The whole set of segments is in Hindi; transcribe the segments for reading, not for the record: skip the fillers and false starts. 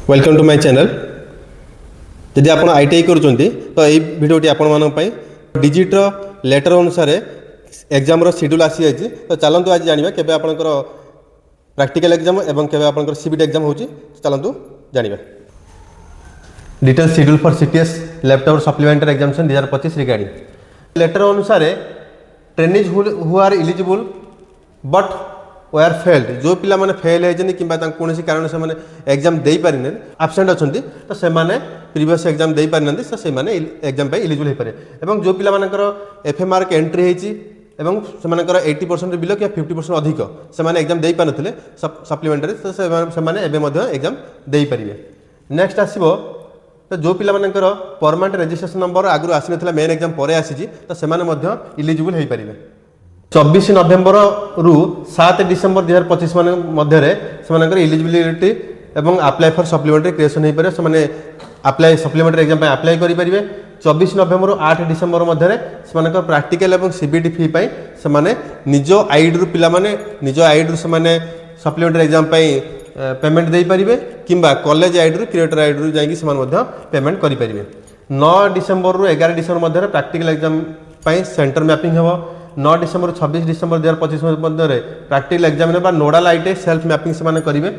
Welcome to my channel. यदि आप आईटीआई करुँच तो यही भिडियोटी आपण डिजिट लेटर अनुसार एग्जाम शेड्यूल आसी जाइए। तो चलतु आज जाना केबे आपणकर प्रैक्टिकल एग्जाम एवं केबे आपणकर सीबीटी एग्जाम होची। चलतु जाना detail schedule for CTS left over supplementary examination 2025 regarding letter अनुसार trainees who are eligible but were failed जो पिला माने फेल होती कि कौन कारण से माने एग्जाम दे पारे आबसेंट अच्छा तो से प्रीवियस एग्जाम दे पारे तो से एग्जाम इलिजिबल हो पारे। एवं जो पिला मानकर एफए मार्क एंट्री होती एवं से 80% बिलो कि 50% अधिक से एग्जाम दे पारे सप्लीमेंटरी तो से एग्जाम दे पारे। नेक्स्ट आसो तो जो पिला मानकर परमानेंट रजिस्ट्रेशन नंबर आगु आसी ना मेन एग्जाम पर आसी तो से इलिजिबल हो पारे। 24 नवेम्बर रु 7 डिसेम्बर 2025 मध्य इलिजिबिलिटी एवं अप्लाई फॉर सप्लीमेंटरी क्रिएशन हो पारे। से अप्लाई सप्लीमेंटरी एग्जाम अप्लाई करेंगे। 24 नवेम्बर 8 डिसेम्बर मध्य प्रैक्टिकल एवं सीबीटी फी से निज आईडी पिला निज आईडी से सप्लीमेंटरी एग्जाम पेमेंट दे पारे कि कॉलेज आईडी क्रिएटर आईडी जाकि पेमेंट करेंगे। 9 डिसेम्बर रु 11 डिसेम्बर मध्य प्रैक्टिकल एग्जाम सेंटर मैपिंग हो। 9 डिसेम्बर 26 डिसेम्बर 2025 मध्य practical exam nodal IT self mapping से करेंगे।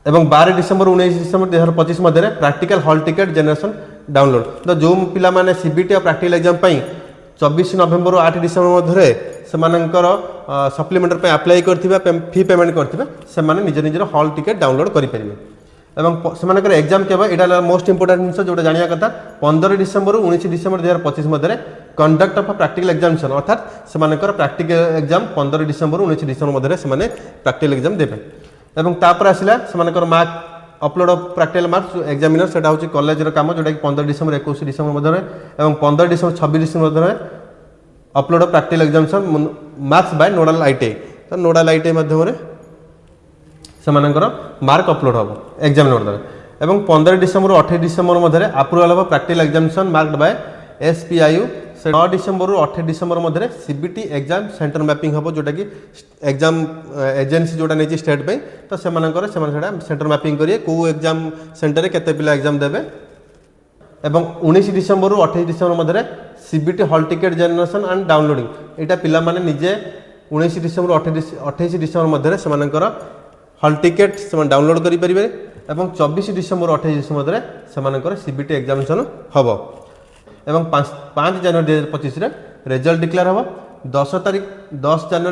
एवं 12 डिसेम्बर 19 डिसेम्बर 2025 मध्य practical hall ticket generation download. तो जो पिला माने सीबीटी और प्रैक्टिकल एग्जाम 24 नवेम्बर 8 डिसेम्बर मध्य सेमानकर सप्लीमेंटरी अप्लाई करथिबा फी पेमेंट करथिबा से निज निजर हॉल टिकेट डाउनलोड करेंगे। एवं सेमानकर एग्जाम केबे एटा मोस्ट इंपोर्टेंट जिनस जोटा जानिया कथा 15 डिसेम्बर 19 डिसेम्बर 2025 मध्य कंडक्ट ऑफ प्रैक्टिकल एग्जामिनेशन अर्थात सेमानकर प्रैक्टिकल एग्जाम 15 डिसेम्बर 19 डिसेम्बर मध्य से प्रैक्टिकल एग्जाम देबे। एवं तापर आसिला सेमानकर mark upload of practical marks examiner सेटा होची कॉलेज रो काम जोटा कि 15 डिसेम्बर 21 डिसेम्बर मध्य एवं 15 डिसेम्बर 26 डिसेम्बर मध्य upload of practical examination marks by nodal ITI. तो नोडाल आईटीआई माध्यम सेमानकर मार्क अपलोड हम एग्जामिनर द्वारा। एवं 15 डिसेम्बर 28 डिसेम्बर मध्य approval of practical examination marked by SPIU. 9 December 28 December मध्य सीबीटी एग्जाम सेंटर मैपिंग हम जोटा कि एग्जाम एजेंसी जोटा नहीं स्टेट पे तो सेंटर मैपिंग करिए को एग्जाम सेंटर केते पिला एग्जाम देबे। एवं 19 डिसेम्बर 28 डिसेम्बर मध्य CBT hall ticket generation and downloading एटा पिला माने निजे 19 डिसेम्बर 28 डिसेम्बर मध्य सेमानकर हॉल टिकेट से डाउनलोड करेंगे। एवं 24 डिसेम्बर 28 डिसेम्बर से सीबीटी एग्जामिनेशन हम। एवं 5 जनवरी 2025 रिजल्ट डिक्लेयर हम। 10 जनवरी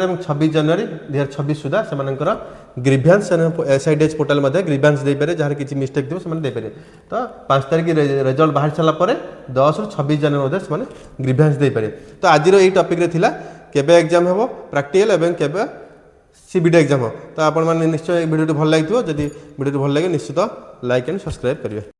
और 26 जनवरी 2026 सुधा से ग्रीभेन्स एसआईडीएच पोर्टाल ग्रीभेन्स दे पारे जहाँ किसी मिस्टेक थी से देपारे। तो 5 तारिख रिजल्ट बाहर सारापर 10 रु 26 जनवरी से ग्रीभेन्स दे पारे। तो आज यही टॉपिक थिला केबे एग्जाम हम प्रैक्टिकल एवं केबे सीबीटी एग्जाम हो। तो आपण निश्चय वीडियो भल लगी जदि वीडियो भल लगे निश्चित लाइक एंड सब्सक्राइब करेंगे।